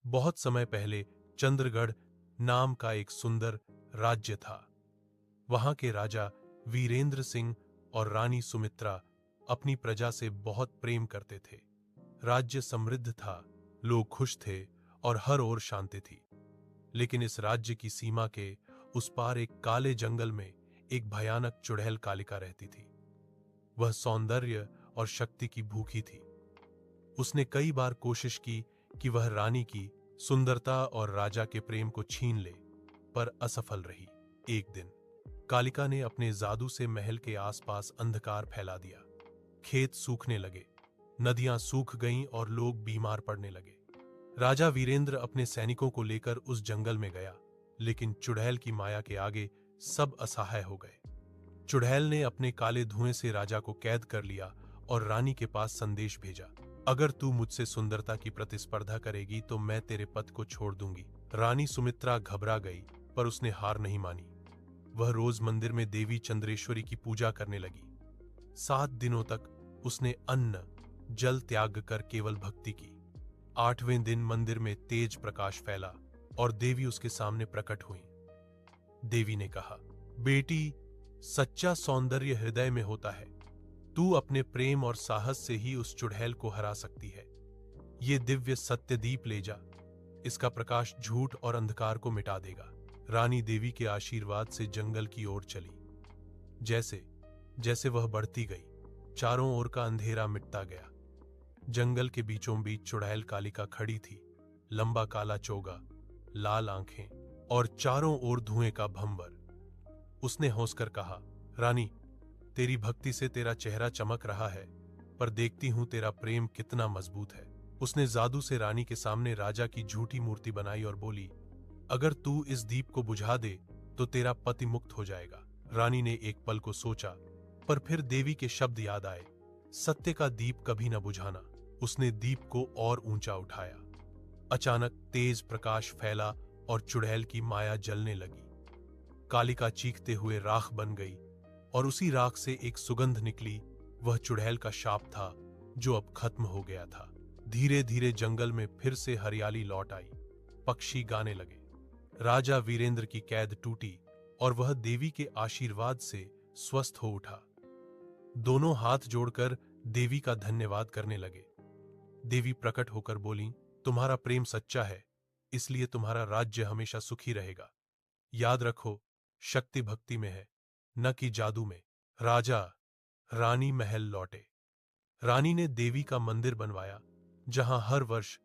बहुत समय पहले चंद्रगढ़ नाम का एक सुंदर राज्य था। वहां के राजा वीरेंद्र सिंह और रानी सुमित्रा अपनी प्रजा से बहुत प्रेम करते थे। राज्य समृद्ध था, लोग खुश थे और हर ओर शांति थी। लेकिन इस राज्य की सीमा के उस पार एक काले जंगल में एक भयानक चुड़ैल कालिका रहती थी। वह सौंदर्य और शक्ति की भूखी थी। उसने कई बार कोशिश की कि वह रानी की सुंदरता और राजा के प्रेम को छीन ले, पर असफल रही। एक दिन कालिका ने अपने जादू से महल के आसपास अंधकार फैला दिया। खेत सूखने लगे, नदियां सूख गईं और लोग बीमार पड़ने लगे। राजा वीरेंद्र अपने सैनिकों को लेकर उस जंगल में गया, लेकिन चुड़ैल की माया के आगे सब असहाय हो गए। चुड़ैल ने अपने काले धुएं से राजा को कैद कर लिया और रानी के पास संदेश भेजा, अगर तू मुझसे सुंदरता की प्रतिस्पर्धा करेगी तो मैं तेरे पद को छोड़ दूंगी। रानी सुमित्रा घबरा गई, पर उसने हार नहीं मानी। वह रोज मंदिर में देवी चंद्रेश्वरी की पूजा करने लगी। 7 दिनों तक उसने अन्न जल त्याग कर केवल भक्ति की। 8वें दिन मंदिर में तेज प्रकाश फैला और देवी उसके सामने प्रकट हुई। देवी ने कहा, बेटी, सच्चा सौंदर्य हृदय में होता है। तू अपने प्रेम और साहस से ही उस चुड़ैल को हरा सकती है। ये दिव्य सत्य दीप ले जा, इसका प्रकाश झूठ और अंधकार को मिटा देगा। रानी देवी के आशीर्वाद से जंगल की ओर चली। जैसे जैसे वह बढ़ती गई, चारों ओर का अंधेरा मिटता गया। जंगल के बीचों बीच चुड़ैल कालिका खड़ी थी, लंबा काला चोगा, लाल आंखें और चारों ओर धुएं का भंवर। उसने हंसकर कहा, रानी, तेरी भक्ति से तेरा चेहरा चमक रहा है, पर देखती हूं तेरा प्रेम कितना मजबूत है। उसने जादू से रानी के सामने राजा की झूठी मूर्ति बनाई और बोली, अगर तू इस दीप को बुझा दे तो तेरा पति मुक्त हो जाएगा। रानी ने एक पल को सोचा, पर फिर देवी के शब्द याद आए, सत्य का दीप कभी न बुझाना। उसने दीप को और ऊंचा उठाया। अचानक तेज प्रकाश फैला और चुड़ैल की माया जलने लगी। कालिका चीखते हुए राख बन गई और उसी राख से एक सुगंध निकली। वह चुड़ैल का शाप था जो अब खत्म हो गया था। धीरे धीरे जंगल में फिर से हरियाली लौट आई, पक्षी गाने लगे। राजा वीरेंद्र की कैद टूटी और वह देवी के आशीर्वाद से स्वस्थ हो उठा। दोनों हाथ जोड़कर देवी का धन्यवाद करने लगे। देवी प्रकट होकर बोली, तुम्हारा प्रेम सच्चा है, इसलिए तुम्हारा राज्य हमेशा सुखी रहेगा। याद रखो, शक्ति भक्ति में है, न कि जादू में। राजा रानी महल लौटे। रानी ने देवी का मंदिर बनवाया, जहां हर वर्ष